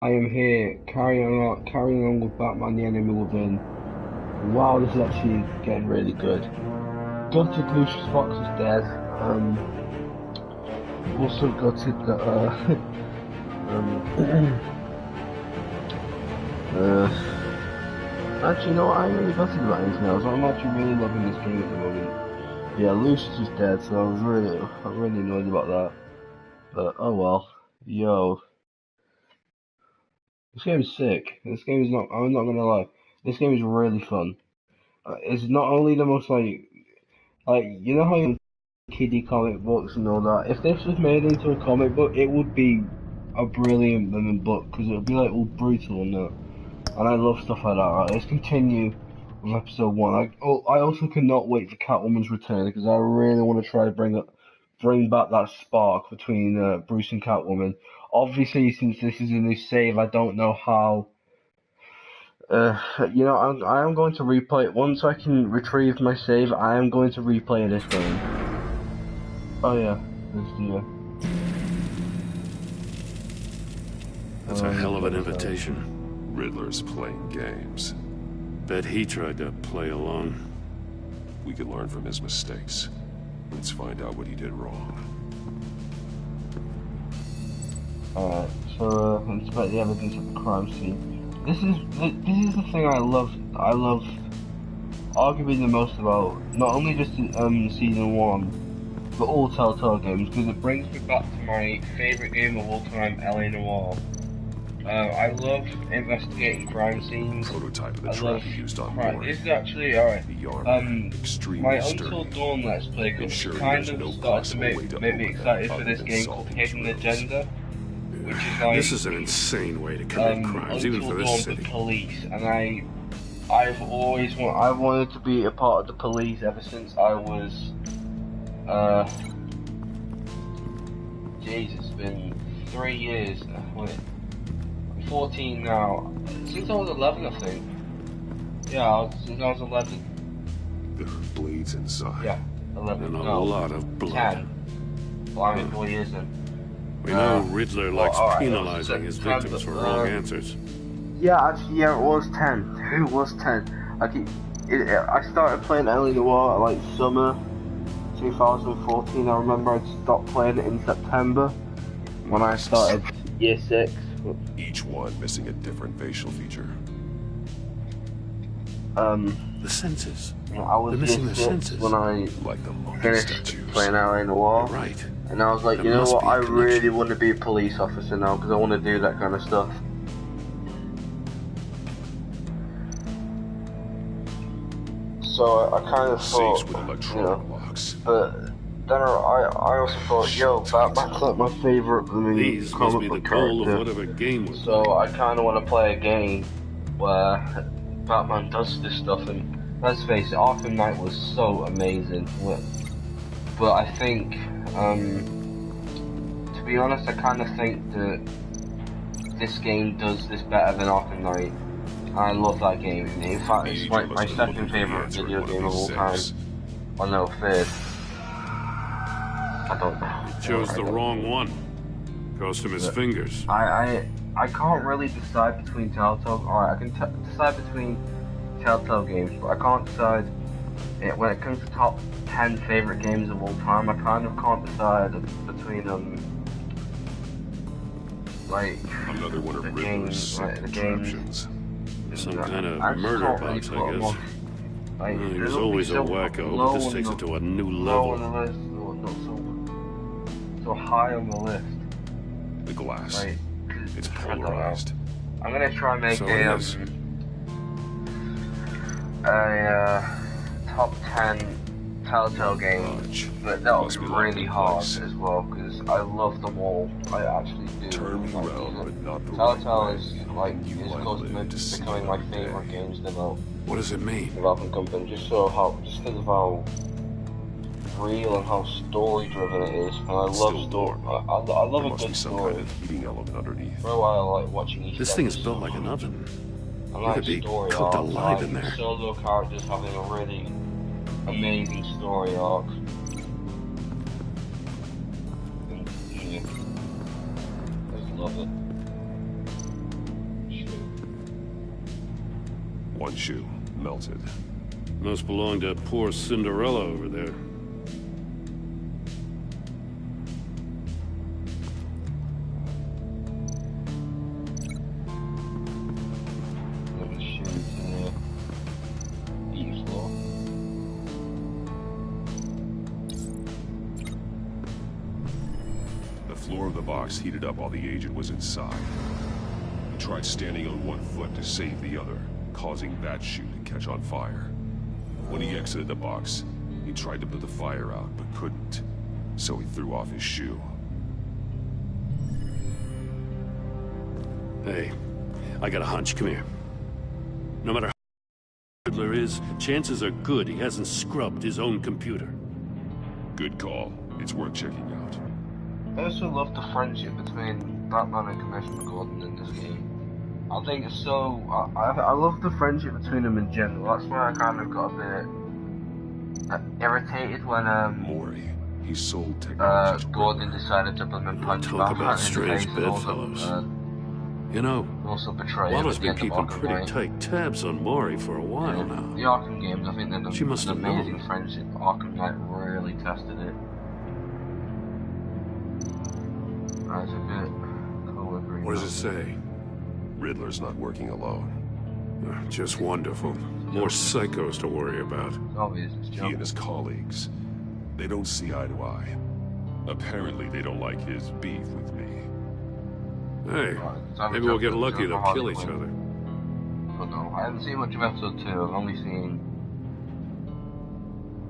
I am here carrying on with Batman the Enemy Within. Wow, this is actually getting really good. Gutted Lucius Fox is dead. Also gutted that actually no, I'm really gutted about anything else. I'm actually really loving this game at the moment. Yeah, Lucius is dead, so I'm really annoyed about that. But oh well. Yo, this game is sick. This game is not. I'm not gonna lie. This game is really fun. It's not only the most like you know how you kiddie comic books and all that. If this was made into a comic book, it would be a brilliant book because it would be like all brutal and that. And I love stuff like that. Right, let's continue with episode one. I also cannot wait for Catwoman's return because I really want to try to bring back that spark between Bruce and Catwoman. Obviously, since this is a new save, I don't know how. I am going to replay it. Once I can retrieve my save, I am going to replay this game. Oh yeah, there's the, That's a hell of an what is that? invitation. Riddler's playing games. Bet he tried to play along. We could learn from his mistakes. Let's find out what he did wrong. Alright, so inspect the evidence of the crime scene. This is the thing I love arguably the most about not only just season one, but all Telltale games, because it brings me back to my favourite game of all time, LA Noire. I love investigating crime scenes. Prototype of the I love trap used on crime. board. This is actually alright. The armor, extremely My sturdy. Until Dawn Let's Play Ensuring kind there's of no started to possible way make to me open excited that for this other game than called solving Hidden riddles. Agenda, which is like This is an insane way to commit crimes, even Until for this Dawn city. the police, and I've wanted to be a part of the police ever since I was it's been 3 years. Wait, I'm 14 now. Since I was 11, I think. Yeah, since I was 11. There are blades inside. Yeah, 11. And a No, lot of blood. 10. Well, I mean, 4 years then. We know Riddler likes alright, penalizing his victims for wrong answers. Yeah, actually, yeah, it was 10. It was 10. I started playing LA Noire like summer 2014. I remember I stopped playing it in September when I started year 6. Each one missing a different facial feature. The senses. I was They're missing year their 6 senses. when I Like the monkey finished statues. playing LA Noire. Right. And I was like, There you know must what, be a I really connection. want to be a police officer now because I want to do that kind of stuff. So I kind of Safes thought, with you electronic know, locks. but then I also thought, yo, Batman's like my favorite These must comic be the book goal of character. whatever game we're So I kind of want to play a game where Batman does this stuff, and let's face it, Arkham Knight was so amazing. But I think, to be honest, I kind of think that this game does this better than Arkham Knight. I love that game. In fact, it's my second favorite video game of all time. Oh no, third. I don't know. Chose the wrong one. Cost him his fingers. I can't really decide between Telltale. Alright, I can decide between Telltale games, but I can't decide when it comes to top 10 favorite games of all time. I kind of can't decide between like Another one of the Riddler's games, like the games. contraptions. Some kind of I just murder can't really box, put I them guess. on. Like, Well, he they're was not always a so wacko, low but this on takes the- it to a new low on level. the list, or not so high on the list. The glass. Like, It's I don't know. polarized. I'm gonna try and make So a it is. top 10 Telltale games, Fudge. but that'll Must be be locked really in hard place. as well because I love them all. I actually do. Turn me Like, around, but not the Telltale right is way. like You is might close live to to see becoming my another favorite day. games developed. What does it mean? Developing company, just because of how real and how story driven it is. And I It's love still story. warm. I love There a must be good some story. kind of heating element underneath. For a while, I like watching Easter This thing is eggs. built like an oven. I You like could be story cooked arcs. alive I in like there. solo characters having a really amazing story arc. And, yeah, I just love it. One shoe, melted. Must belong to poor Cinderella over there. The floor of the box heated up while the agent was inside. He tried standing on one foot to save the other, causing that shoe to catch on fire. When he exited the box, he tried to put the fire out, but couldn't. So he threw off his shoe. Hey, I got a hunch. Come here. No matter how Riddler is, chances are good he hasn't scrubbed his own computer. Good call. It's worth checking out. I also love the friendship between Batman and Commissioner Gordon in this game. I think it's so... I love the friendship between them in general. That's why I kind of got a bit irritated when Mori. He sold technology to Gordon decided to punch Talk Batman about in the strange face and also, bedfellows. You know, also betray him Waller's at the been end of keeping Arkham pretty Knight. tight tabs on Mori for a while now. The Arkham games, I think they're She must an have known. amazing friendship. Arkham Knight really tested it. That's a bit co-agreeing. What does it say? Riddler's not working alone. Just wonderful. More psychos to worry about. It's obvious, it's He and his colleagues, they don't see eye to eye. Apparently they don't like his beef with me. Hey, maybe we'll get lucky. They'll kill each other. But no, I haven't seen much of episode 2. I've only seen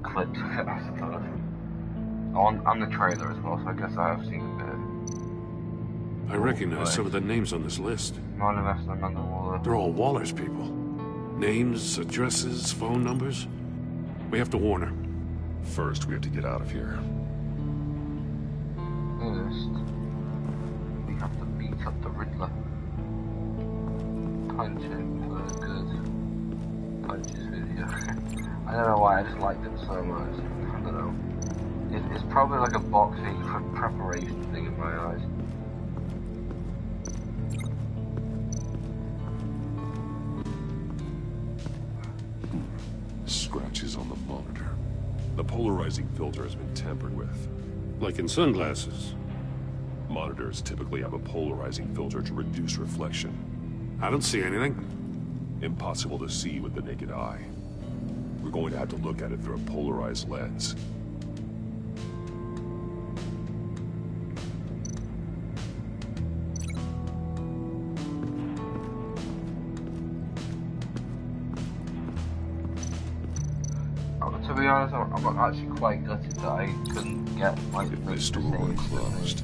clips, I suppose. On the trailer as well, so I guess I have seen a bit. I recognize some of the names on this list. Manifest and Waller. They're all Waller's people. Names, addresses, phone numbers. We have to warn her. First, we have to get out of here. First, we have to beat up the Riddler. Punch him for a good punches video. I don't know why, I just liked it so much. I don't know. It's probably like a boxing preparation thing in my eyes. Scratches on the monitor. The polarizing filter has been tampered with. Like in sunglasses. Monitors typically have a polarizing filter to reduce reflection. I don't see anything. Impossible to see with the naked eye. We're going to have to look at it through a polarized lens. To be honest, I'm actually quite gutted that I couldn't get like If this door were closed,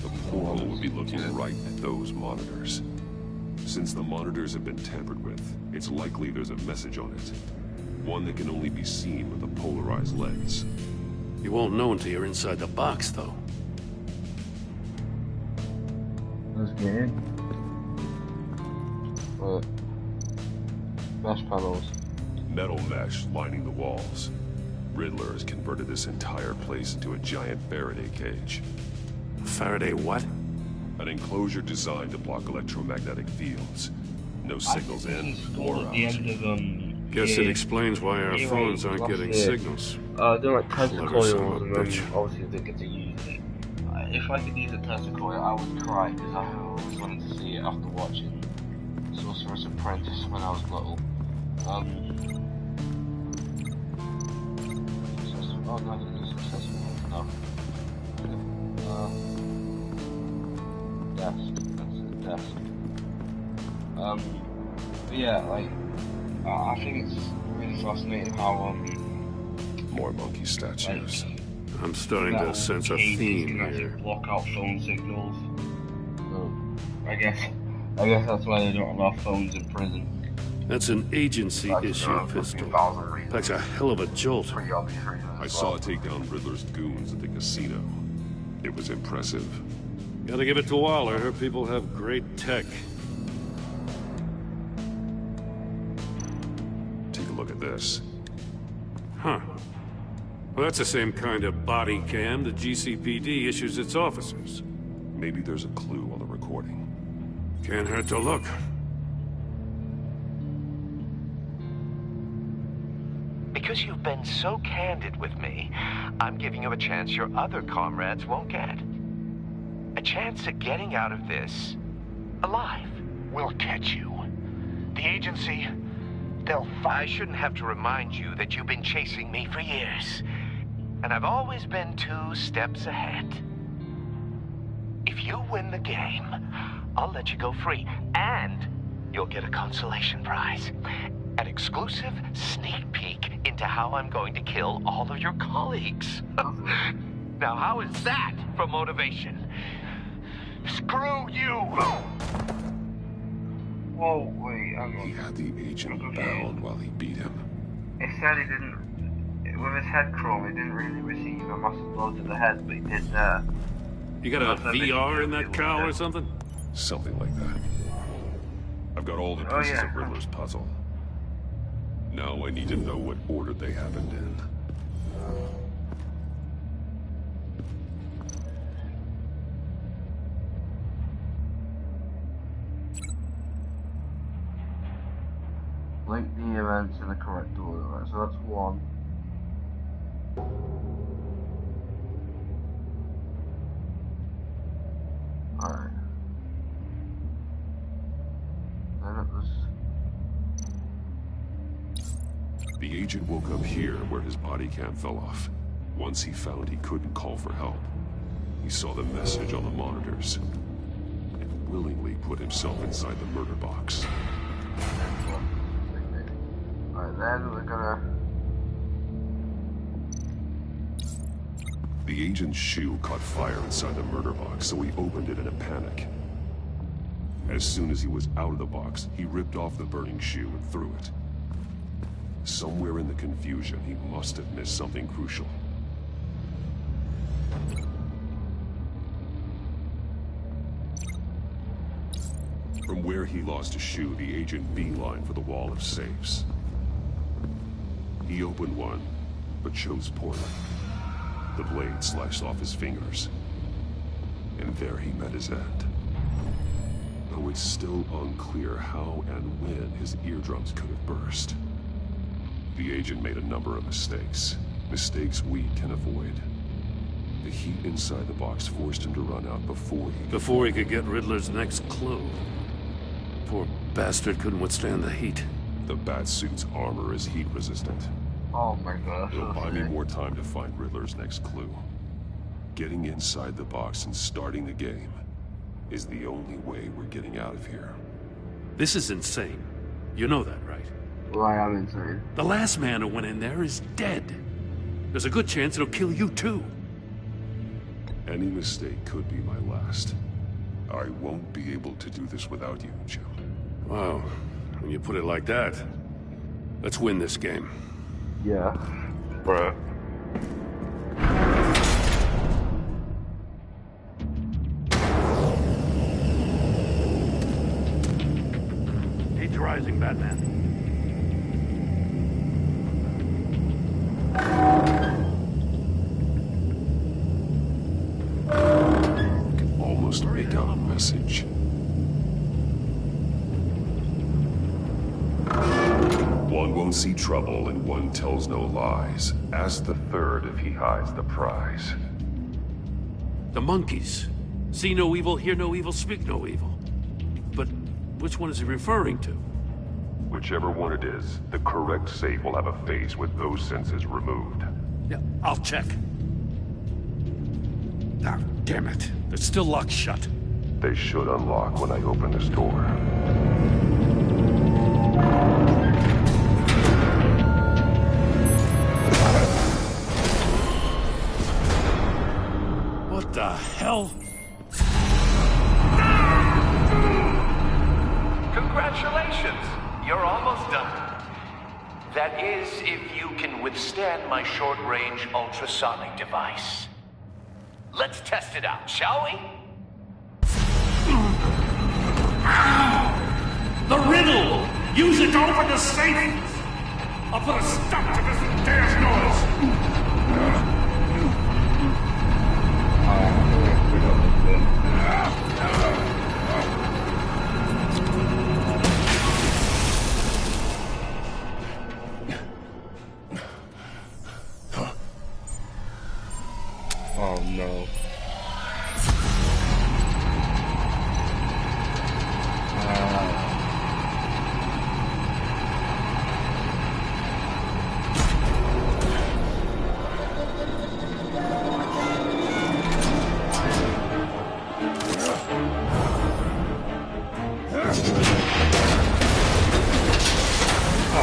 the portal would be looking right at those monitors. Since the monitors have been tampered with, it's likely there's a message on it. One that can only be seen with a polarized lens. You won't know until you're inside the box, though. Let's get in. But mesh panels. Metal mesh lining the walls. Riddler has converted this entire place into a giant Faraday cage. Faraday what? An enclosure designed to block electromagnetic fields. No signals in or out. Guess it explains why our phones aren't getting signals. They're like Tesla Clever coils, son of a and bitch. obviously they get to use it. If I could use a Tesla coil, I would cry because I always wanted to see it after watching Sorcerer's Apprentice when I was little. Oh no, it's successful. No. Desk. That's it, desk. But yeah, like, I think it's really fascinating how, More monkey statues. like, I'm starting to sense a cages theme can actually here. block out phone signals. So, I guess that's why they don't allow phones in prison. That's an agency-issue pistol. Packs a hell of a jolt. Pretty obvious reasons. I saw it take down Riddler's goons at the casino. It was impressive. Gotta give it to Waller. Her people have great tech. Take a look at this. Huh. Well, that's the same kind of body cam the GCPD issues its officers. Maybe there's a clue on the recording. Can't hurt to look. Because you've been so candid with me, I'm giving you a chance your other comrades won't get. A chance at getting out of this alive. We'll catch you. The agency, they'll I shouldn't have to remind you that you've been chasing me for years. And I've always been 2 steps ahead. If you win the game, I'll let you go free. And you'll get a consolation prize. An exclusive sneak peek into how I'm going to kill all of your colleagues. Now, how is that for motivation? screw you! Whoa, wait, hang on. He had the agent bound while he beat him. It said he didn't, with his head chrome, he didn't really receive a massive blow to the head, but he did You got a VR in that cow or something? Something like that. I've got all the pieces of Riddler's puzzle. Now I need to know what order they happened in. Link the events in the correct order, right? So that's 1. Alright. Then it was... The agent woke up here where his body cam fell off. Once he found he couldn't call for help, he saw the message on the monitors and willingly put himself inside the murder box. Alright, then we're gonna... The agent's shoe caught fire inside the murder box, so he opened it in a panic. As soon as he was out of the box, he ripped off the burning shoe and threw it. Somewhere in the confusion, he must have missed something crucial. From where he lost a shoe, the agent beelined for the wall of safes. He opened one, but chose poorly. The blade sliced off his fingers, and there he met his end. Though it's still unclear how and when his eardrums could have burst. The agent made a number of mistakes. Mistakes we can avoid. The heat inside the box forced him to run out before he could get Riddler's next clue. Poor bastard couldn't withstand the heat. The Batsuit's armor is heat resistant. Oh my god. It'll buy me more time to find Riddler's next clue. Getting inside the box and starting the game is the only way we're getting out of here. This is insane. You know that, right? Well, I am insane. The last man who went in there is dead. There's a good chance it'll kill you too. Any mistake could be my last. I won't be able to do this without you, Joe. Wow. When you put it like that, let's win this game. Yeah. Bro. Heat rising, Batman. I can almost make out a message. One won't see trouble and one tells no lies. Ask the third if he hides the prize. The monkeys. See no evil, hear no evil, speak no evil. But which one is he referring to? Whichever one it is, the correct safe will have a face with those senses removed. Yeah, I'll check. Ah, damn it. They're still locked shut. They should unlock when I open this door. What the hell? Congratulations! You're almost done. That is, if you can withstand my short-range ultrasonic device. Let's test it out, shall we? The riddle! Use it to open the safe! I'll put a stop to this damn noise!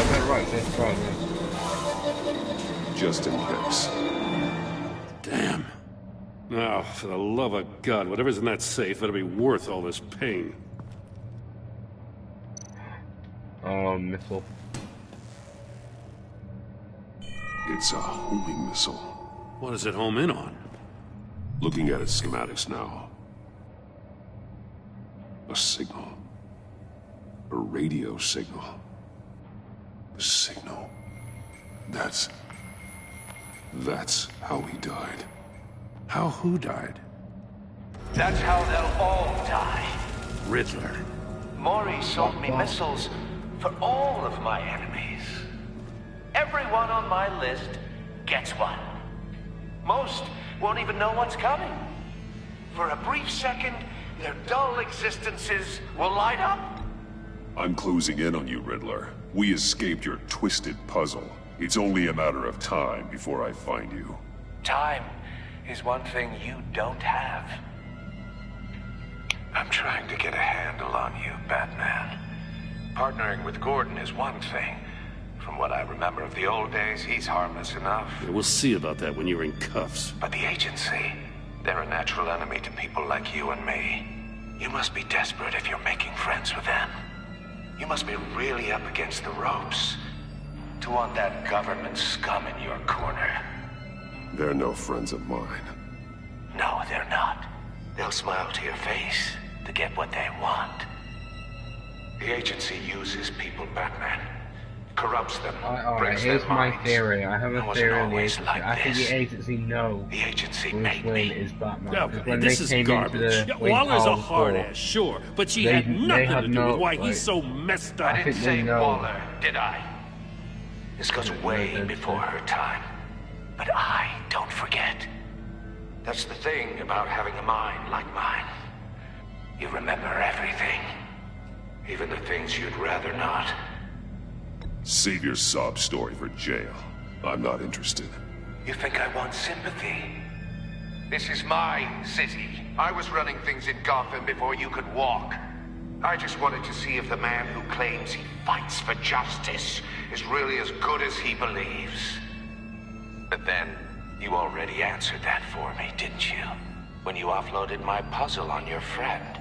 right, that's right, yeah. Just in case. Damn. Now, for the love of God, whatever's in that safe better be worth all this pain. Missile. It's a homing missile. What does it home in on? Looking at its schematics now. A signal. A radio signal. A signal. That's how he died. How who died? That's how they'll all die. Riddler. Maury sold me missiles for all of my enemies. Everyone on my list gets one. Most won't even know what's coming. For a brief second, their dull existences will light up. I'm closing in on you, Riddler. We escaped your twisted puzzle. It's only a matter of time before I find you. Time is one thing you don't have. I'm trying to get a handle on you, Batman. Partnering with Gordon is one thing. From what I remember of the old days, he's harmless enough. Yeah, we'll see about that when you're in cuffs. But the agency, they're a natural enemy to people like you and me. You must be desperate if you're making friends with them. You must be really up against the ropes to want that government scum in your corner. They're no friends of mine. No, they're not. They'll smile to your face to get what they want. The agency uses people, Batman. Corrupts them, breaks here's their my minds. theory. I have a theory on the agency. Like I think the agency knows the agency Bruce made Wayne me. is Batman. Yeah, When this they is came garbage. into the Yeah, Wayne Waller's a Powell hard store, ass, sure, but she they had nothing had to do no, with why like- he's so messed up. I didn't think say they know. Waller, did I? This goes way before her time. But I don't forget. That's the thing about having a mind like mine. You remember everything. Even the things you'd rather not. Save your sob story for jail. I'm not interested. You think I want sympathy? This is my city. I was running things in Gotham before you could walk. I just wanted to see if the man who claims he fights for justice is really as good as he believes. But then, you already answered that for me, didn't you? When you offloaded my puzzle on your friend.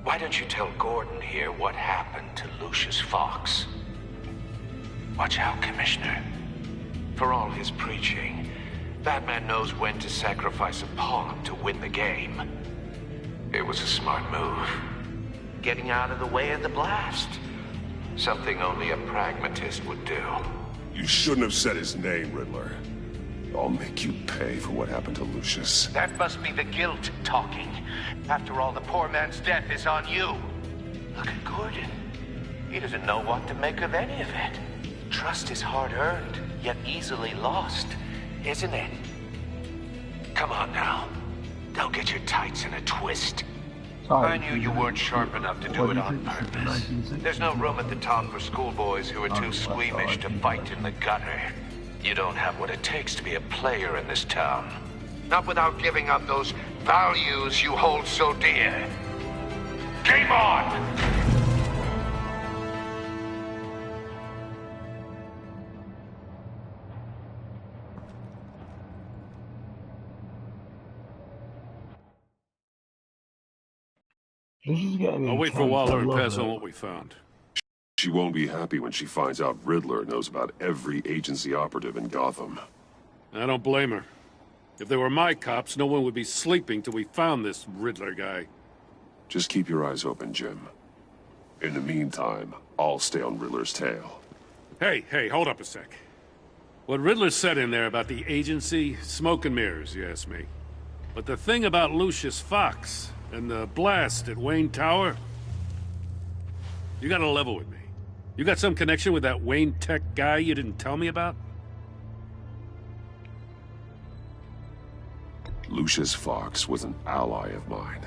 Why don't you tell Gordon here what happened to Lucius Fox? Watch out, Commissioner. For all his preaching, Batman knows when to sacrifice a pawn to win the game. It was a smart move. Getting out of the way of the blast. Something only a pragmatist would do. You shouldn't have said his name, Riddler. I'll make you pay for what happened to Lucius. That must be the guilt talking. After all, the poor man's death is on you. Look at Gordon. He doesn't know what to make of any of it. Trust is hard-earned, yet easily lost, isn't it? Come on now. Don't get your tights in a twist. I knew you weren't sharp enough to do it on purpose. There's no room at the top for schoolboys who are too squeamish to fight in the gutter. You don't have what it takes to be a player in this town. Not without giving up those values you hold so dear. Game on! This is getting I'll wait for intense. Waller I and love pass it. on what we found. She won't be happy when she finds out Riddler knows about every agency operative in Gotham. I don't blame her. If they were my cops, no one would be sleeping till we found this Riddler guy. Just keep your eyes open, Jim. In the meantime, I'll stay on Riddler's tail. Hey, hold up a sec. What Riddler said in there about the agency, smoke and mirrors, you ask me. But the thing about Lucius Fox and the blast at Wayne Tower, you gotta level with me. You got some connection with that Wayne Tech guy you didn't tell me about? Lucius Fox was an ally of mine.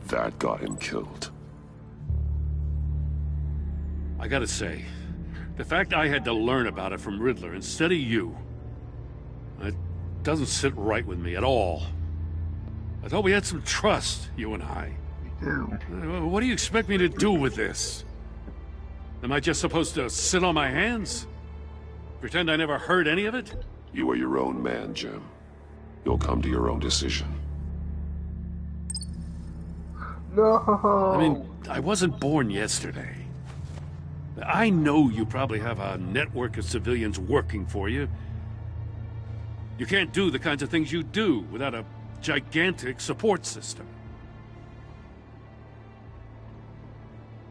That got him killed. I gotta say, the fact I had to learn about it from Riddler instead of you, it doesn't sit right with me at all. I thought we had some trust, you and I. We do. What do you expect me to do with this? Am I just supposed to sit on my hands? Pretend I never heard any of it? You are your own man, Jim. You'll come to your own decision. No. I mean, I wasn't born yesterday. I know you probably have a network of civilians working for you. You can't do the kinds of things you do without a gigantic support system.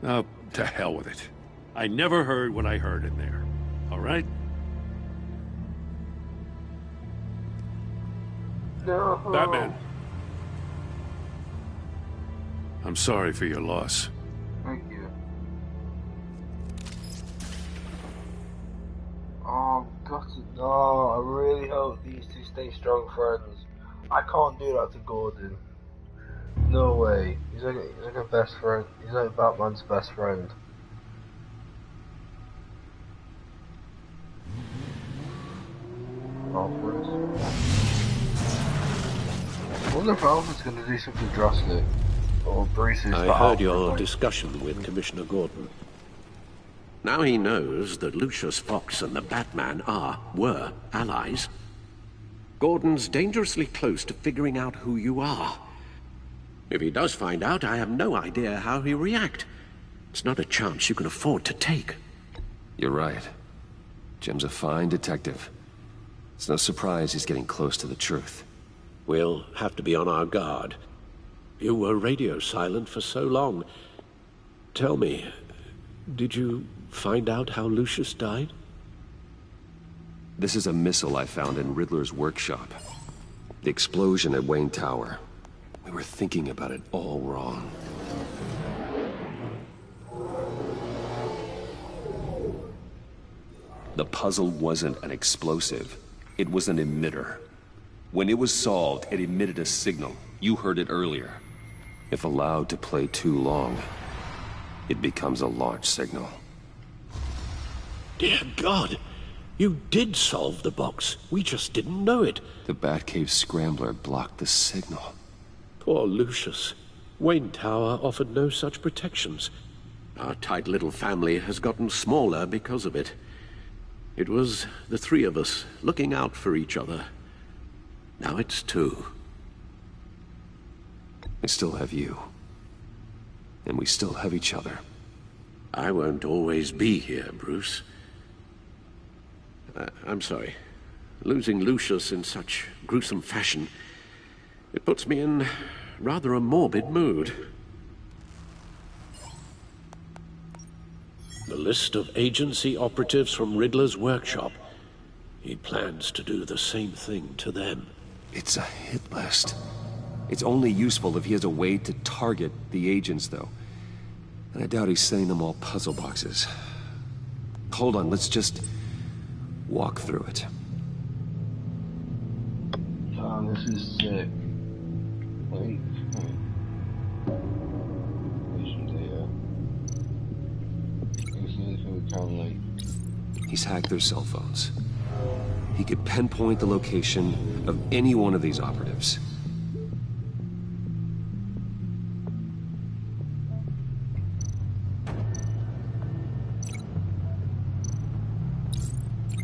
Oh, to hell with it. I never heard what I heard in there. All right? No. Batman. I'm sorry for your loss. Thank you. Oh, I've got to know. I really hope these two stay strong friends. I can't do that to Gordon. No way. He's like a best friend. He's like Batman's best friend. Oh, Bruce. I wonder if Alfred's gonna do something drastic. Or Bruce is. I heard your discussion with Commissioner Gordon. Now he knows that Lucius Fox and the Batman were allies. Gordon's dangerously close to figuring out who you are. If he does find out, I have no idea how he'll react. It's not a chance you can afford to take. You're right. Jim's a fine detective. It's no surprise he's getting close to the truth. We'll have to be on our guard. You were radio silent for so long. Tell me, did you find out how Lucius died? This is a missile I found in Riddler's workshop. The explosion at Wayne Tower. We were thinking about it all wrong. The puzzle wasn't an explosive. It was an emitter. When it was solved, it emitted a signal. You heard it earlier. If allowed to play too long, it becomes a launch signal. Dear God! You did solve the box. We just didn't know it. The Batcave scrambler blocked the signal. Poor Lucius. Wayne Tower offered no such protections. Our tight little family has gotten smaller because of it. It was the three of us looking out for each other. Now it's two. I still have you. And we still have each other. I won't always be here, Bruce. I'm sorry. Losing Lucius in such gruesome fashion, it puts me in rather a morbid mood. The list of agency operatives from Riddler's workshop. He plans to do the same thing to them. It's a hit list. It's only useful if he has a way to target the agents, though. And I doubt he's sending them all puzzle boxes. Hold on, let's just walk through it. Oh, this is sick. Wait. He's hacked their cell phones. He could pinpoint the location of any one of these operatives.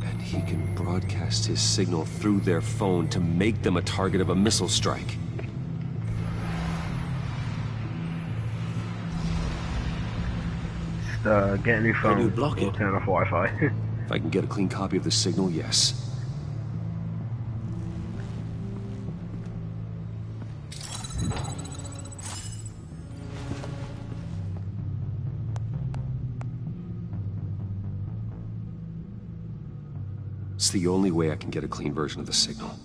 And he can broadcast his signal through their phone to make them a target of a missile strike. Get a new phone. Can you block it? Turn off Wi-Fi. If I can get a clean copy of the signal, yes. It's the only way I can get a clean version of the signal.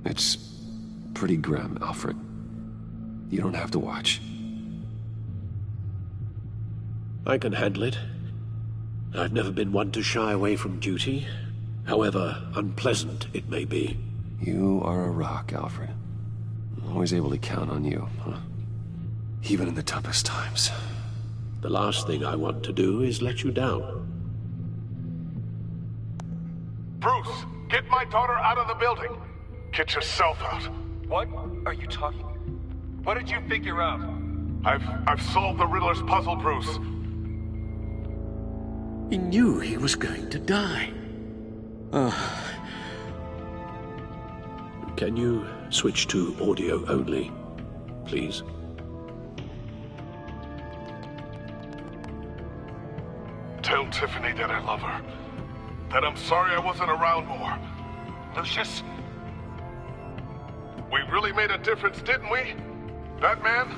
It's pretty grim, Alfred. You don't have to watch. I can handle it. I've never been one to shy away from duty, however unpleasant it may be. You are a rock, Alfred. I'm always able to count on you, huh? Even in the toughest times. The last thing I want to do is let you down. Bruce, get my daughter out of the building. Get yourself out. What are you talking? What did you figure out? I've solved the Riddler's puzzle, Bruce. He knew he was going to die. Can you switch to audio only, please? Tell Tiffany that I love her. That I'm sorry I wasn't around more. Lucius, we really made a difference, didn't we? Batman?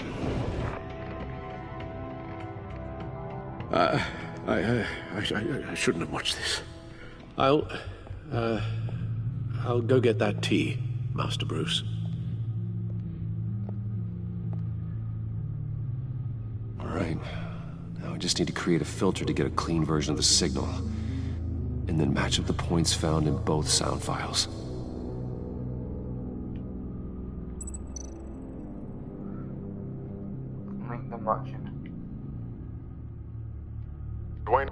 I shouldn't have watched this. I'll go get that tea, Master Bruce. All right. Now I just need to create a filter to get a clean version of the signal, and then match up the points found in both sound files. Link the matching. Dwayne?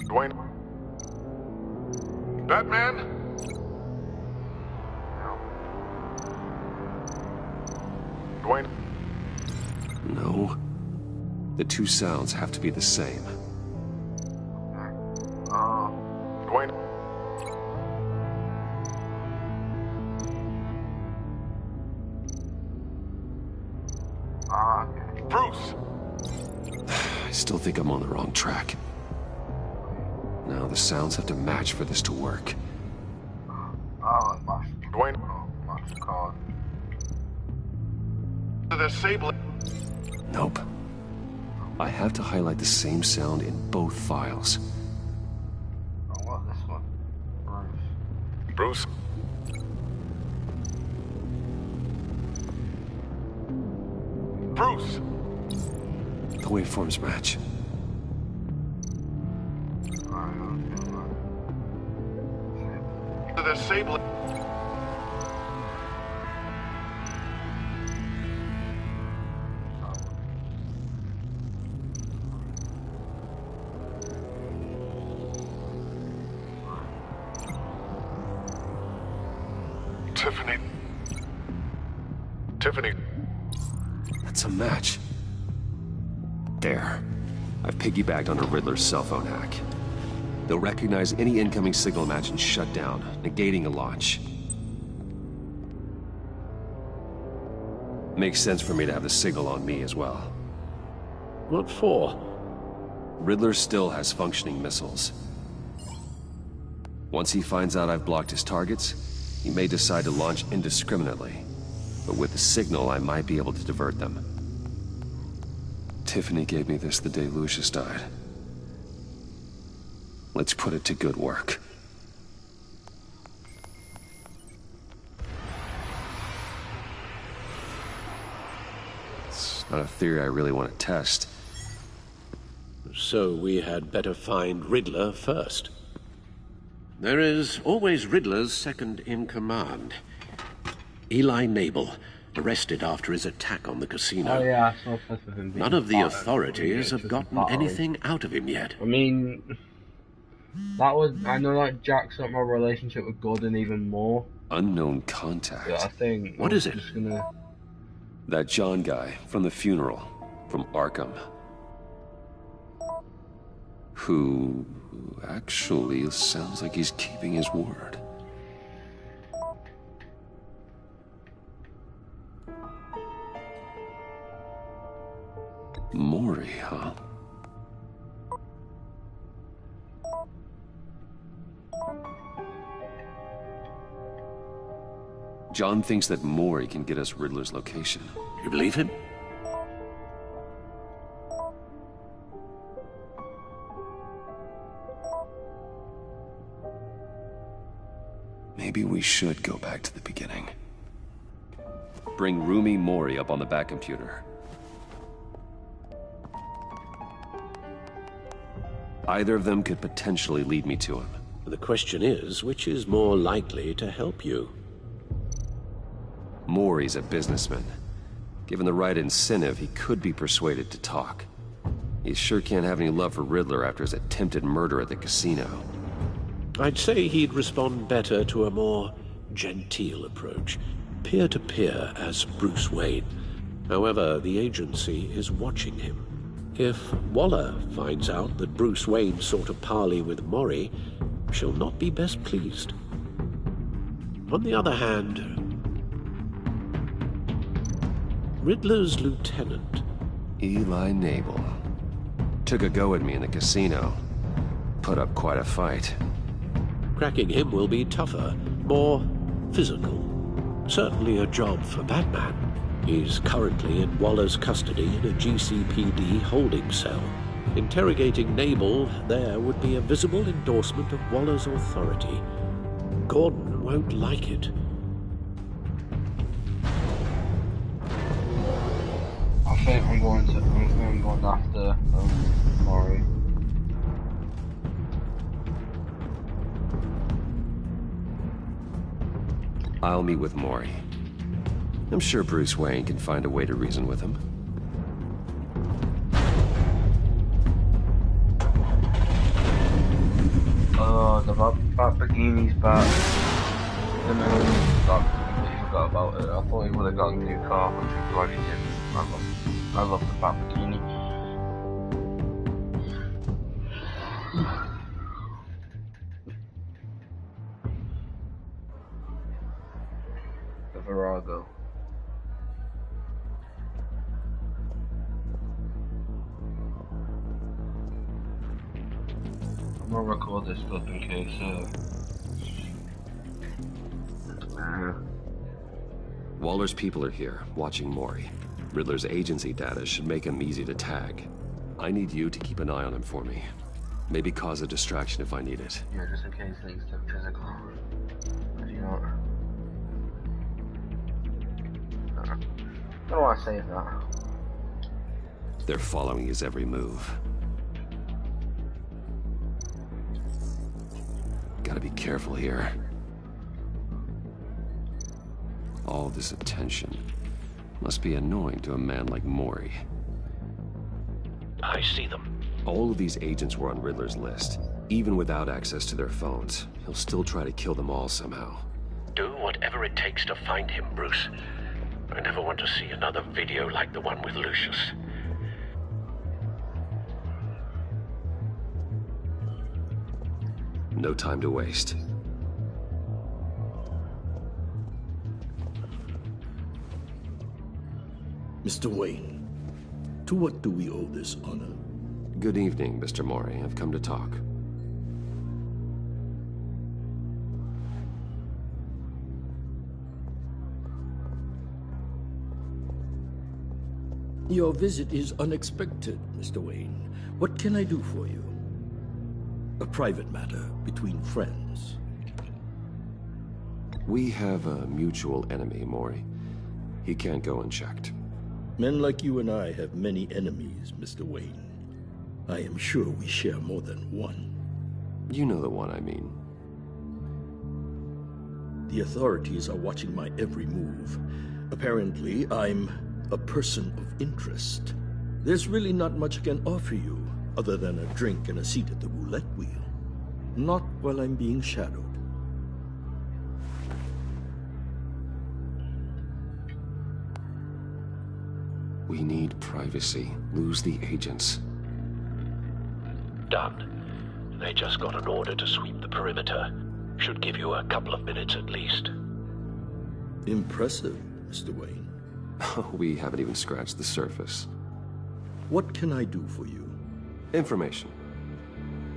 Dwayne? Batman? Dwayne? No. The two sounds have to be the same. Dwayne? Bruce! I still think I'm on the wrong track. Now the sounds have to match for this to work. Dwayne? The Sable. Nope. I have to highlight the same sound in both files. I want this one. Bruce? Bruce! The waveforms match. The Sable. Tiffany. Tiffany. That's a match. There. I've piggybacked on a Riddler's cell phone hack. They'll recognize any incoming signal match and shut down, negating a launch. Makes sense for me to have the signal on me as well. What for? Riddler still has functioning missiles. Once he finds out I've blocked his targets, he may decide to launch indiscriminately. But with the signal, I might be able to divert them. Tiffany gave me this the day Lucius died. Let's put it to good work. It's not a theory I really want to test. So we had better find Riddler first. There is always Riddler's second in command. Eli Nabel, arrested after his attack on the casino. Oh yeah, I saw stuff of him. None of the authorities have gotten anything out of him yet. I mean, that would, I know that jacks up my relationship with Gordon even more. Unknown contact. Yeah, I think. What is it? Just gonna... That John guy from the funeral, from Arkham. Who actually sounds like he's keeping his word. Maury, huh? John thinks that Maury can get us Riddler's location. You believe him? Maybe we should go back to the beginning. Bring Rumi Mori up on the back computer. Either of them could potentially lead me to him. The question is, which is more likely to help you? Mori's a businessman. Given the right incentive, he could be persuaded to talk. He sure can't have any love for Riddler after his attempted murder at the casino. I'd say he'd respond better to a more genteel approach, peer-to-peer as Bruce Wayne. However, the agency is watching him. If Waller finds out that Bruce Wayne sought a parley with Mori, she'll not be best pleased. On the other hand, Riddler's lieutenant, Eli Nabel, took a go at me in the casino. Put up quite a fight. cracking him will be tougher, more physical. Certainly a job for Batman. He's currently in Waller's custody in a GCPD holding cell. Interrogating Nabel there would be a visible endorsement of Waller's authority. Gordon won't like it. I think I'm going after Mori. I'll meet with Mori. I'm sure Bruce Wayne can find a way to reason with him. Oh, the Bat Bikini's back. And then I forgot about it. I thought he would have got a new car, but I'm glad he didn't. I love the Bat Bikini. The Virago. I'm gonna record this stuff in case, Waller's people are here, watching Mori. Riddler's agency data should make him easy to tag. I need you to keep an eye on him for me. Maybe cause a distraction if I need it. yeah, just in case things get physical. If you don't. I don't want to save that. They're following his every move. Gotta be careful here. All this attention must be annoying to a man like Mori. I see them. All of these agents were on Riddler's list. Even without access to their phones, he'll still try to kill them all somehow. Do whatever it takes to find him, Bruce. I never want to see another video like the one with Lucius. No time to waste. Mr. Wayne, to what do we owe this honor? Good evening, Mr. Mori. I've come to talk. Your visit is unexpected, Mr. Wayne. What can I do for you? A private matter between friends. We have a mutual enemy, Mori. He can't go unchecked. Men like you and I have many enemies, Mr. Wayne. I am sure we share more than one. You know the one I mean. The authorities are watching my every move. Apparently, I'm a person of interest. There's really not much I can offer you, other than a drink and a seat at the roulette wheel. Not while I'm being shadowed. We need privacy. Lose the agents. Done. They just got an order to sweep the perimeter. Should give you a couple of minutes at least. Impressive, Mr. Wayne. We haven't even scratched the surface. What can I do for you? Information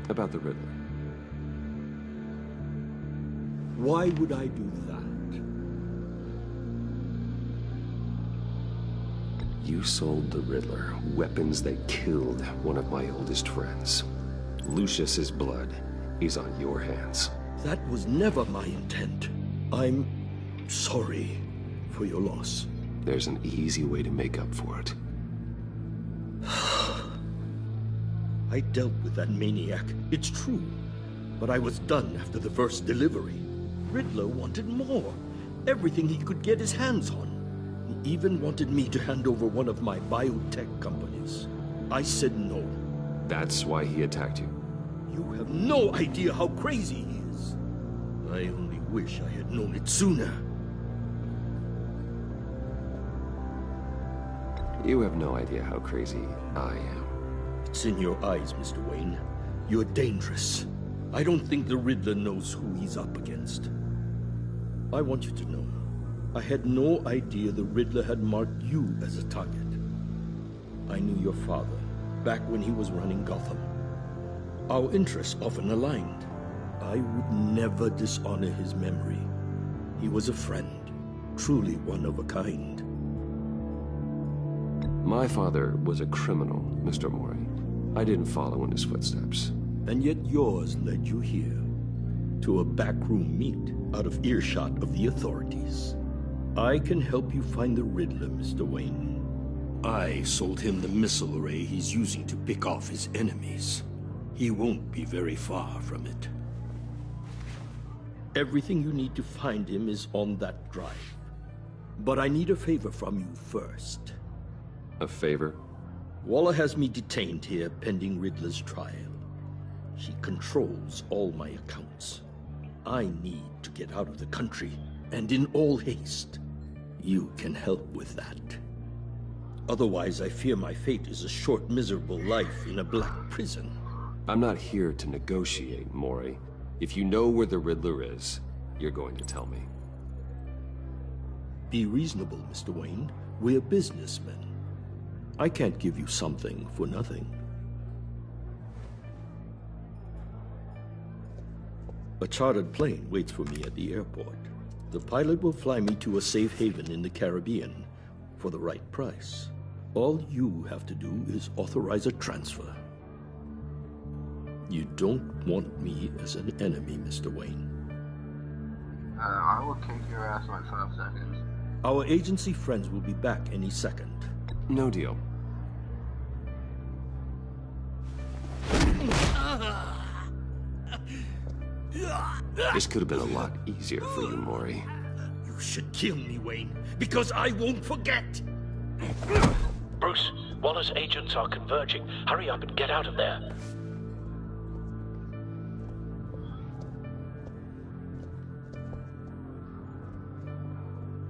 about the Riddler. Why would I do that? You sold the Riddler weapons that killed one of my oldest friends. Lucius's blood is on your hands. That was never my intent. I'm sorry for your loss. There's an easy way to make up for it. I dealt with that maniac, it's true. But I was done after the first delivery. Riddler wanted more. Everything he could get his hands on. He even wanted me to hand over one of my biotech companies. I said no. That's why he attacked you. You have no idea how crazy he is. I only wish I had known it sooner. You have no idea how crazy I am. It's in your eyes, Mr. Wayne. You're dangerous. I don't think the Riddler knows who he's up against. I want you to know, I had no idea the Riddler had marked you as a target. I knew your father, back when he was running Gotham. Our interests often aligned. I would never dishonor his memory. He was a friend, truly one of a kind. My father was a criminal, Mr. Mori. I didn't follow in his footsteps. And yet yours led you here, to a backroom meet out of earshot of the authorities. I can help you find the Riddler, Mr. Wayne. I sold him the missile array he's using to pick off his enemies. He won't be very far from it. Everything you need to find him is on that drive. But I need a favor from you first. A favor? Waller has me detained here pending Riddler's trial. He controls all my accounts. I need to get out of the country, and in all haste. You can help with that. Otherwise, I fear my fate is a short, miserable life in a black prison. I'm not here to negotiate, Mori. If you know where the Riddler is, you're going to tell me. Be reasonable, Mr. Wayne. We're businessmen. I can't give you something for nothing. A chartered plane waits for me at the airport. The pilot will fly me to a safe haven in the Caribbean for the right price. All you have to do is authorize a transfer. You don't want me as an enemy, Mr. Wayne. I will kick your ass in like 5 seconds. Our agency friends will be back any second. No deal. This could have been a lot easier for you, Mori. You should kill me, Wayne, because I won't forget! Bruce, Waller's agents are converging. Hurry up and get out of there.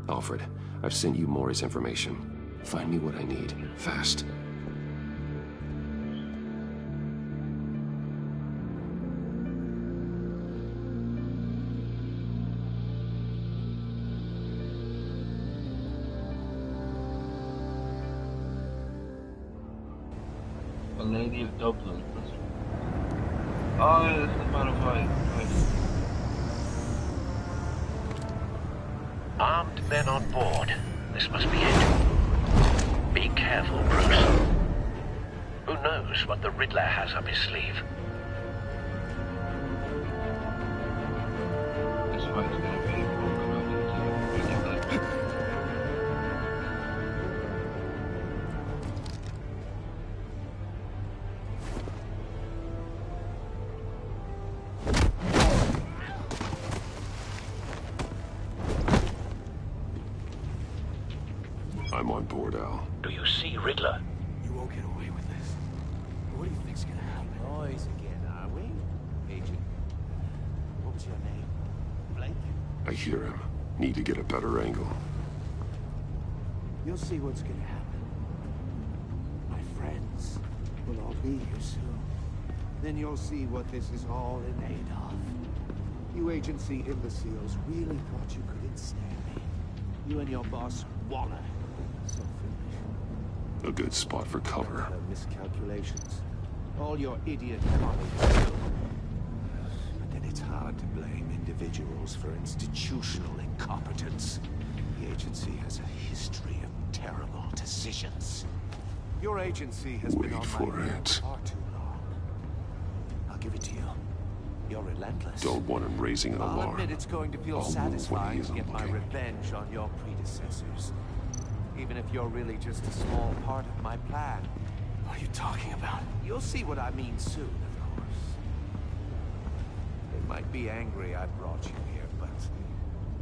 Alfred, I've sent you Mori's information. Find me what I need, fast. A lady of Dublin. Oh, yeah, this is Battlefield. Nice. Armed men on board. This must be it. Be careful, Bruce. Who knows what the Riddler has up his sleeve? This fight's gonna be I'm on board, Al. Do you see Riddler? You won't get away with this. What do you think's gonna happen? Boys again, are we? Agent. What was your name? Blake? I hear him. Need to get a better angle. You'll see what's gonna happen. My friends will all be here soon. Then you'll see what this is all in aid of. You agency imbeciles really thought you could ensnare me. You and your boss, Waller. So foolish. A good spot for cover. Miscalculations. All your idiot colleagues. But then it's hard to blame individuals for institutional incompetence. The agency has a history of terrible decisions. Your agency has been on my head far too long. I'll give it to you. You're relentless. Don't want him raising an I'll alarm. admit it's going to feel I'll move when he satisfying to isn't get my looking. revenge on your predecessors. Even if you're really just a small part of my plan. What are you talking about? You'll see what I mean soon, of course. They might be angry I brought you here, but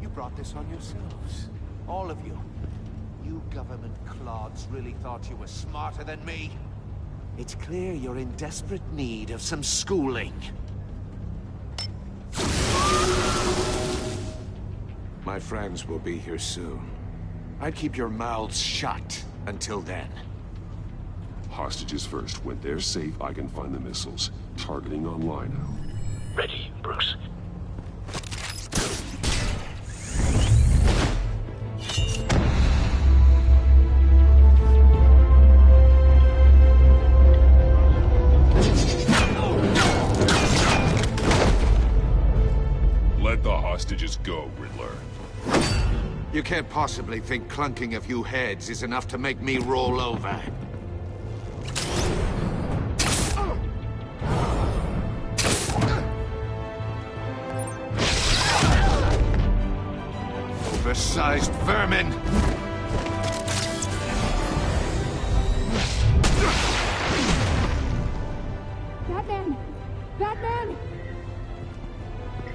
you brought this on yourselves. All of you. You government clods really thought you were smarter than me. It's clear you're in desperate need of some schooling. My friends will be here soon. I'd keep your mouths shut until then. Hostages first. When they're safe, I can find the missiles. Targeting online now. Ready, Bruce. Let the hostages go, Riddler. You can't possibly think clunking a few heads is enough to make me roll over. Oversized vermin! Batman! Batman!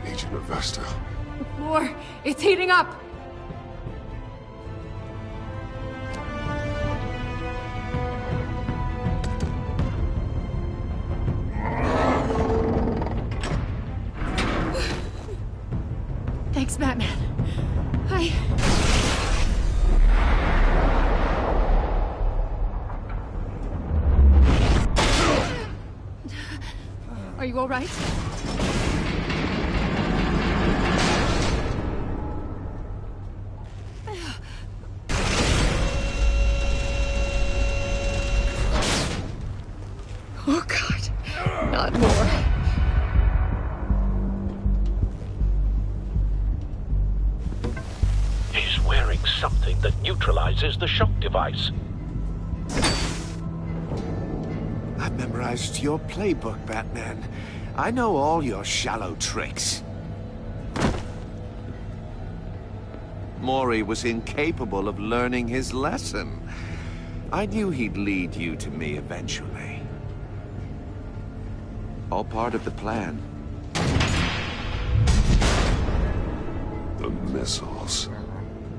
Agent Avesta. The floor, it's heating up! Thanks, Batman. Are you all right? Oh, God. Not more. He's wearing something that neutralizes the shock device. I've memorized your playbook, Batman. I know all your shallow tricks. Mori was incapable of learning his lesson. I knew he'd lead you to me eventually. All part of the plan. The missiles.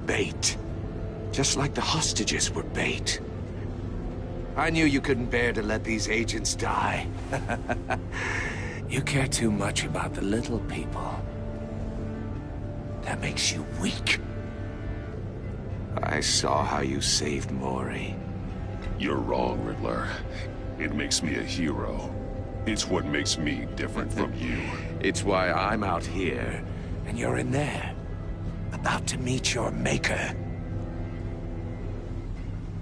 Bait. Just like the hostages were bait. I knew you couldn't bear to let these agents die. You care too much about the little people. That makes you weak. I saw how you saved Mori. You're wrong, Riddler. It makes me a hero. It's what makes me different from you. It's why I'm out here, and you're in there. About to meet your maker.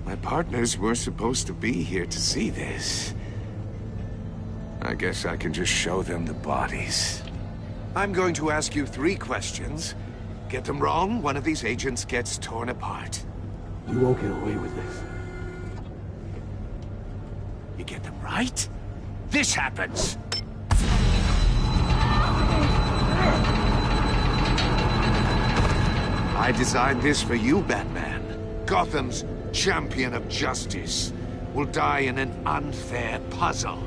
My partners were supposed to be here to see this. I guess I can just show them the bodies. I'm going to ask you 3 questions. Get them wrong, one of these agents gets torn apart. You won't get away with this. You get them right, this happens! I designed this for you, Batman. Gotham's champion of justice will die in an unfair puzzle.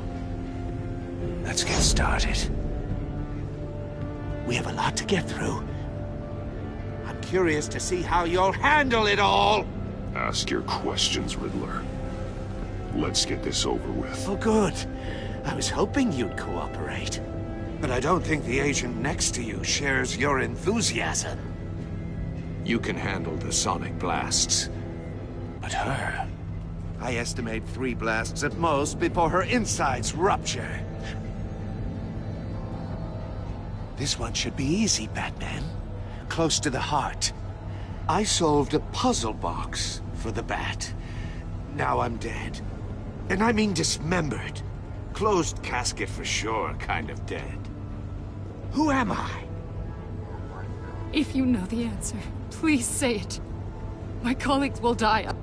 Let's get started. We have a lot to get through. I'm curious to see how you'll handle it all. Ask your questions, Riddler. Let's get this over with. Oh, good. I was hoping you'd cooperate. But I don't think the agent next to you shares your enthusiasm. You can handle the sonic blasts. But her... I estimate 3 blasts at most before her insides rupture. This one should be easy, Batman. Close to the heart. I solved a puzzle box for the Bat. Now I'm dead. And I mean dismembered. Closed casket for sure, kind of dead. Who am I? If you know the answer, please say it. My colleagues will die.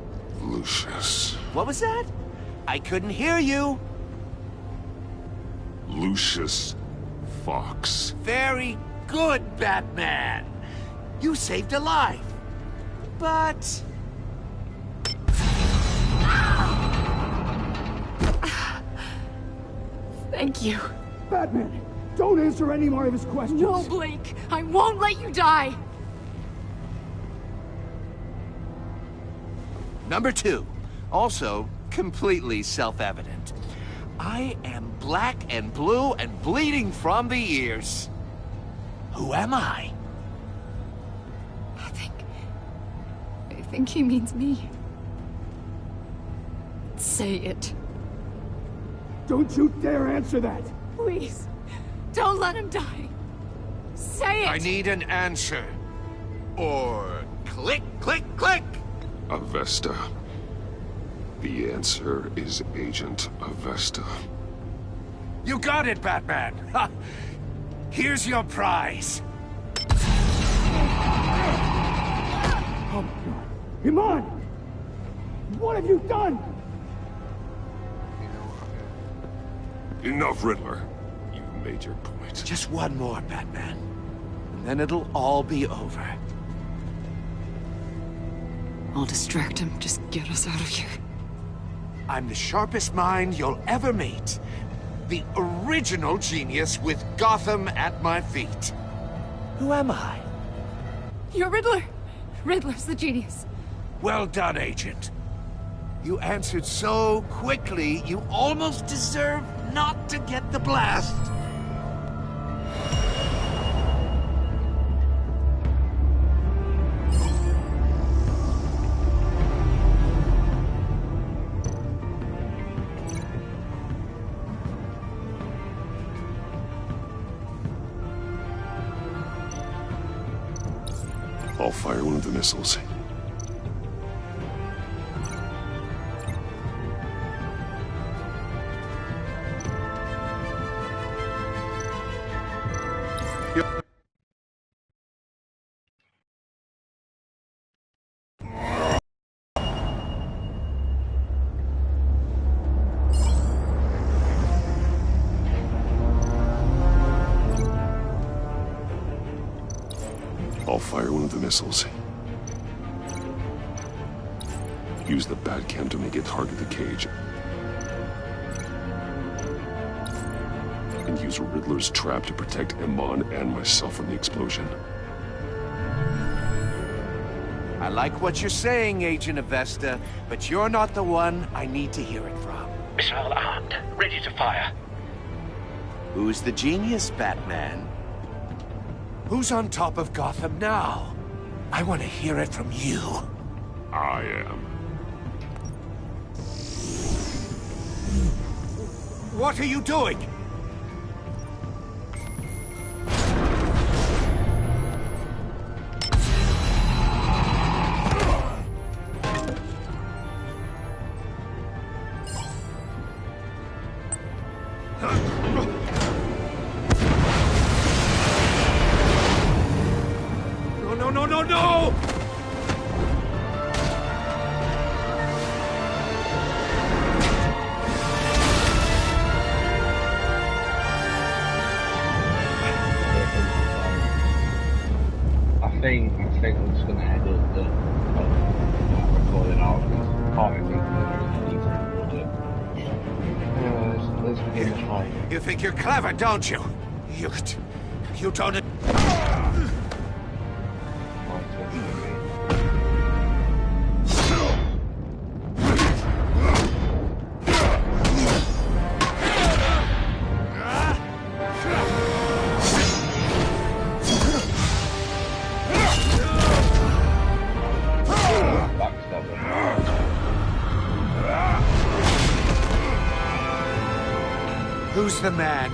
Lucius. What was that? I couldn't hear you. Lucius Fox. Very good, Batman. You saved a life. But... Thank you. Batman, don't answer any more of his questions. No, Blake. I won't let you die. Number 2. Also, completely self-evident. I am black and blue and bleeding from the ears. Who am I? think he means me. Say it. Don't you dare answer that! Please, don't let him die. Say it! I need an answer. Or click, click, click! Avesta. The answer is Agent Avesta. You got it, Batman! Ha! Here's your prize. Oh my God. Iman! What have you done? Enough, Riddler. You've made your point. Just one more, Batman. And then it'll all be over. I'll distract him. Just get us out of here. I'm the sharpest mind you'll ever meet. The original genius with Gotham at my feet. Who am I? You're Riddler. Riddler's the genius. Well done, Agent. You answered so quickly, you almost deserve not to get the blast. I'll fire one of the missiles. I'll fire one of the missiles. Use the Batcam to make it target the cage. And use Riddler's trap to protect Iman and myself from the explosion. I like what you're saying, Agent Avesta, but you're not the one I need to hear it from. Missile armed, ready to fire. Who's the genius, Batman? Who's on top of Gotham now? I want to hear it from you. I am. What are you doing? No! I think I'm just gonna end up the recording out because part of me needs to let's begin the fight. You think you're clever, don't you? You don't... Who's the man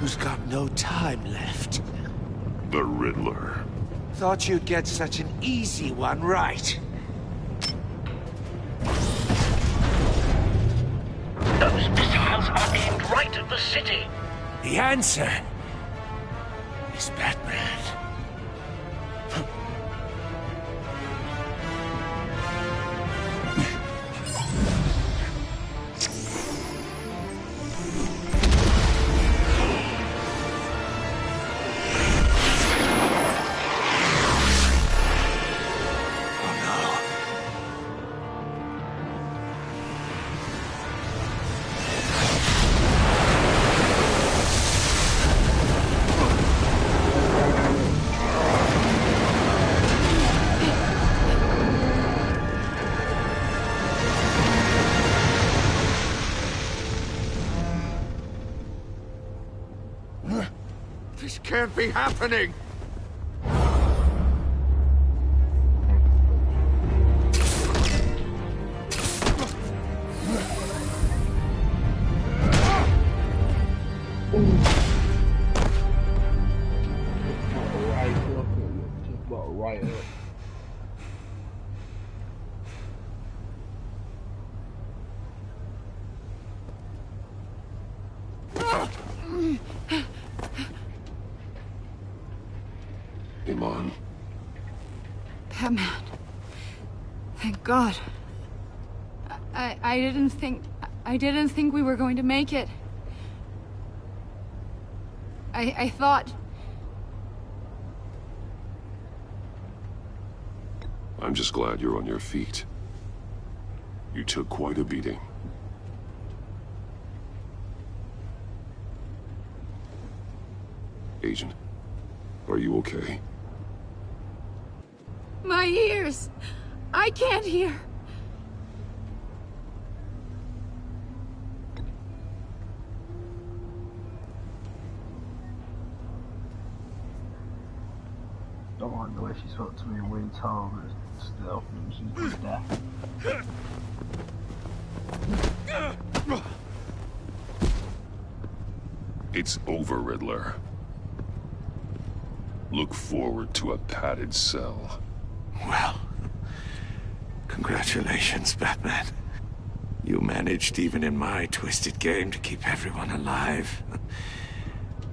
who's got no time left? The Riddler. Thought you'd get such an easy one right. Those missiles are aimed right at the city. The answer is Batman. This can't be happening! right up. Iman. Batman. Thank God. I didn't think we were going to make it. I thought... I'm just glad you're on your feet. You took quite a beating. Agent, are you okay? My ears! I can't hear! Don't like the way she spoke to me in Wayne Tower, but still, she's deaf. It's over, Riddler. Look forward to a padded cell. Well, congratulations, Batman. You managed, even in my twisted game, to keep everyone alive.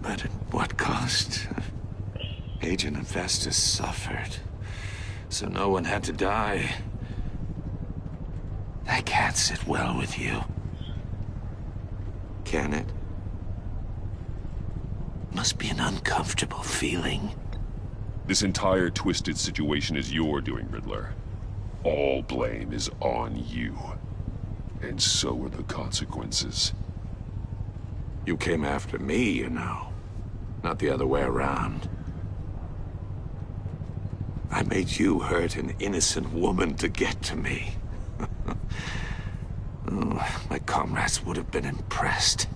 But at what cost? Agent Infestus suffered, so no one had to die. That can't sit well with you. Can it? Must be an uncomfortable feeling. This entire twisted situation is your doing, Riddler. All blame is on you. And so are the consequences. You came after me, you know. Not the other way around. I made you hurt an innocent woman to get to me. Oh, my comrades would have been impressed.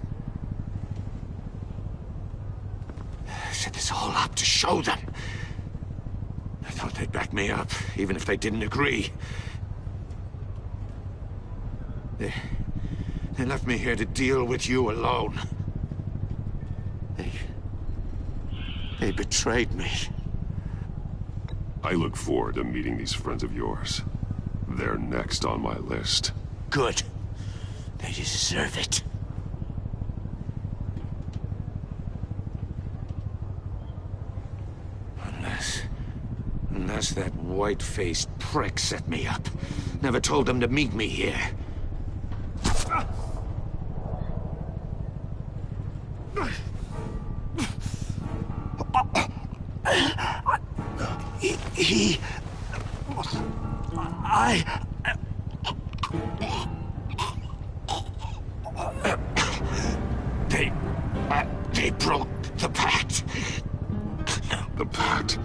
I set this all up to show them. I thought they'd back me up, even if they didn't agree. They left me here to deal with you alone. They betrayed me. I look forward to meeting these friends of yours. They're next on my list. Good. They deserve it. Unless that white-faced prick set me up. Never told them to meet me here. They broke the pact. The pact?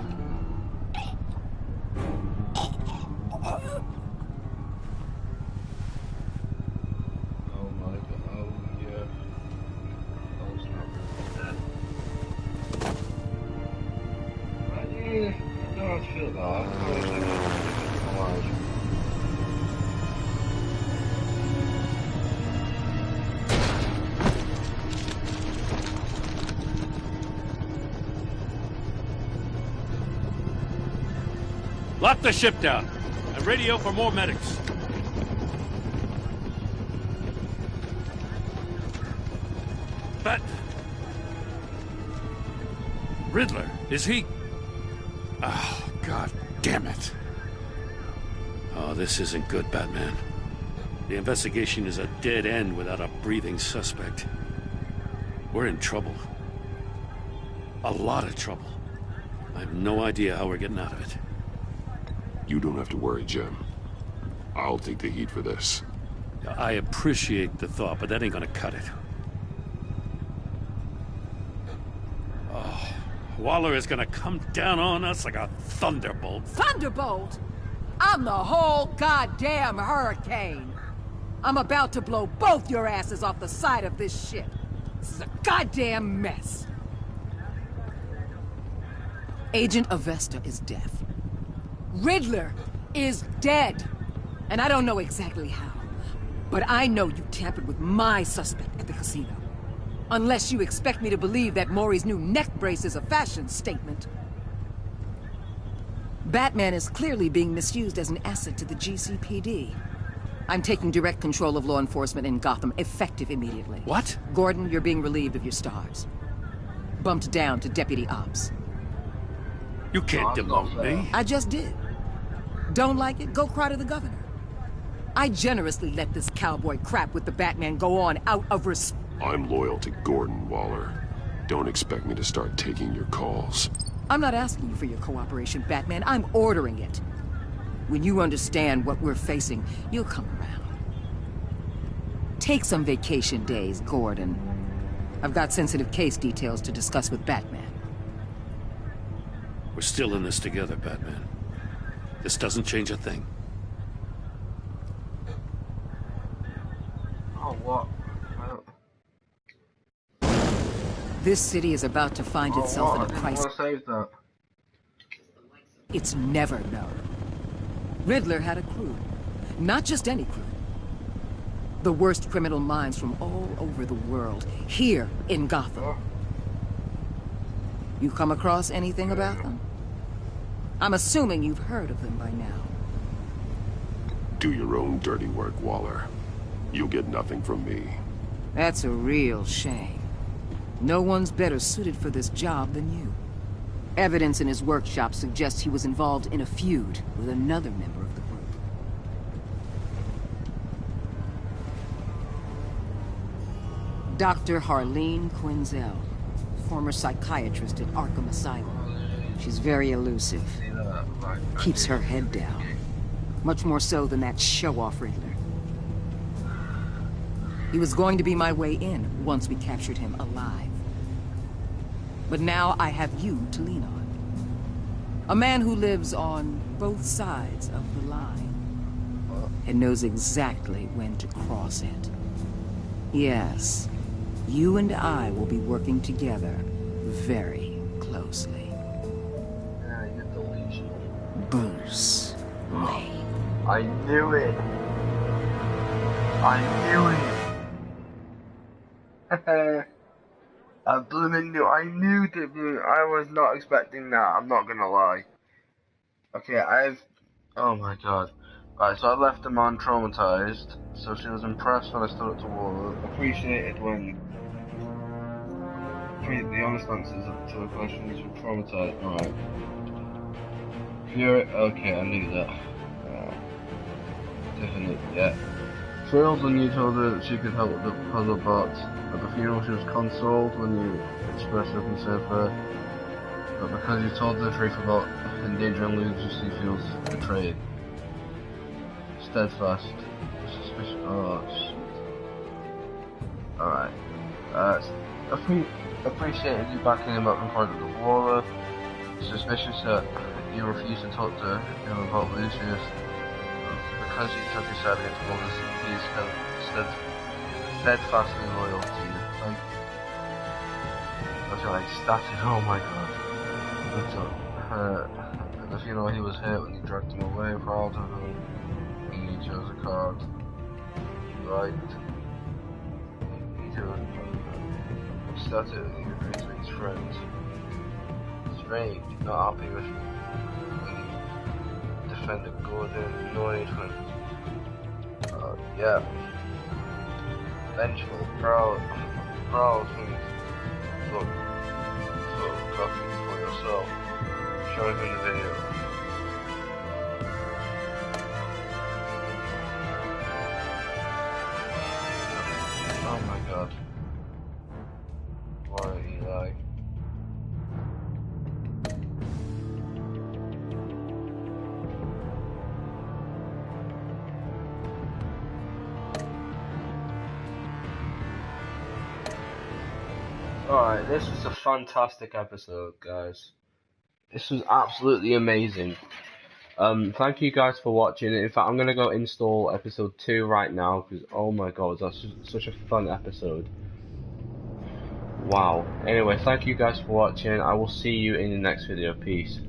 Lock the ship down and radio for more medics. But... Riddler, is he... Oh, God damn it. Oh, this isn't good, Batman. The investigation is a dead end without a breathing suspect. We're in trouble. A lot of trouble. I have no idea how we're getting out of it. You don't have to worry, Jim. I'll take the heat for this. I appreciate the thought, but that ain't gonna cut it. Oh, Waller is gonna come down on us like a thunderbolt. Thunderbolt? I'm the whole goddamn hurricane. I'm about to blow both your asses off the side of this ship. This is a goddamn mess. Agent Avesta is deaf. Riddler is dead. And I don't know exactly how. But I know you tampered with my suspect at the casino. Unless you expect me to believe that Maury's new neck brace is a fashion statement. Batman is clearly being misused as an asset to the GCPD. I'm taking direct control of law enforcement in Gotham, effective immediately. What? Gordon, you're being relieved of your stars. Bumped down to Deputy Ops. You can't demote me. I just did. Don't like it? Go cry to the governor. I generously let this cowboy crap with the Batman go on out of respect. I'm loyal to Gordon, Waller. Don't expect me to start taking your calls. I'm not asking you for your cooperation, Batman. I'm ordering it. When you understand what we're facing, you'll come around. Take some vacation days, Gordon. I've got sensitive case details to discuss with Batman. We're still in this together, Batman. This doesn't change a thing. Oh, what? This city is about to find itself in a crisis. I didn't want to save that. It's never known. Riddler had a crew. Not just any crew. The worst criminal minds from all over the world, here in Gotham. You come across anything about them? I'm assuming you've heard of them by now. Do your own dirty work, Waller. You'll get nothing from me. That's a real shame. No one's better suited for this job than you. Evidence in his workshop suggests he was involved in a feud with another member of the group. Dr. Harleen Quinzel, former psychiatrist at Arkham Asylum. She's very elusive. Keeps her head down. Much more so than that show-off Riddler. He was going to be my way in once we captured him alive. But now I have you to lean on. A man who lives on both sides of the line and knows exactly when to cross it. Yes, you and I will be working together very closely. Bruce Wayne. I knew it. I knew it. I blooming knew. I knew it. I was not expecting that. I'm not gonna lie. Okay, oh my god. Right, so I left the man traumatized. So she was impressed when I stood up to Waller. Appreciated when. The honest answers to the questions were traumatized. Alright. Fury. Okay, I knew that. Tiffany. Yeah. Thrilled when you told her that she could help with the puzzle box. At the funeral she was consoled when you expressed your concern for her. But because you told her the truth about endangering Lucy, she feels betrayed. Steadfast. Suspicious. Oh shit. Alright. Appreciated you backing him up in front of the Waller. Suspicious that you refused to talk to him about Lucius. Because he took his side against Waller, he is steadfastly loyal to you. Like, that's right, ecstatic. Oh my god. At the funeral he was hurt when you dragged him away, proud of him. And you chose a card. Right. You ecstatic when you agreed to be his friends. Strange, not happy with when you defended Gordon, annoyed when yeah. Vengeful, proud when you took coffee for yourself. Show him in the video. Oh my god. Why Eli? Alright, this was a fantastic episode, guys. This was absolutely amazing. Thank you guys for watching. In fact, I'm gonna go install episode 2 right now, because oh my god, that's such a fun episode. Wow. Anyway, thank you guys for watching. I will see you in the next video. Peace.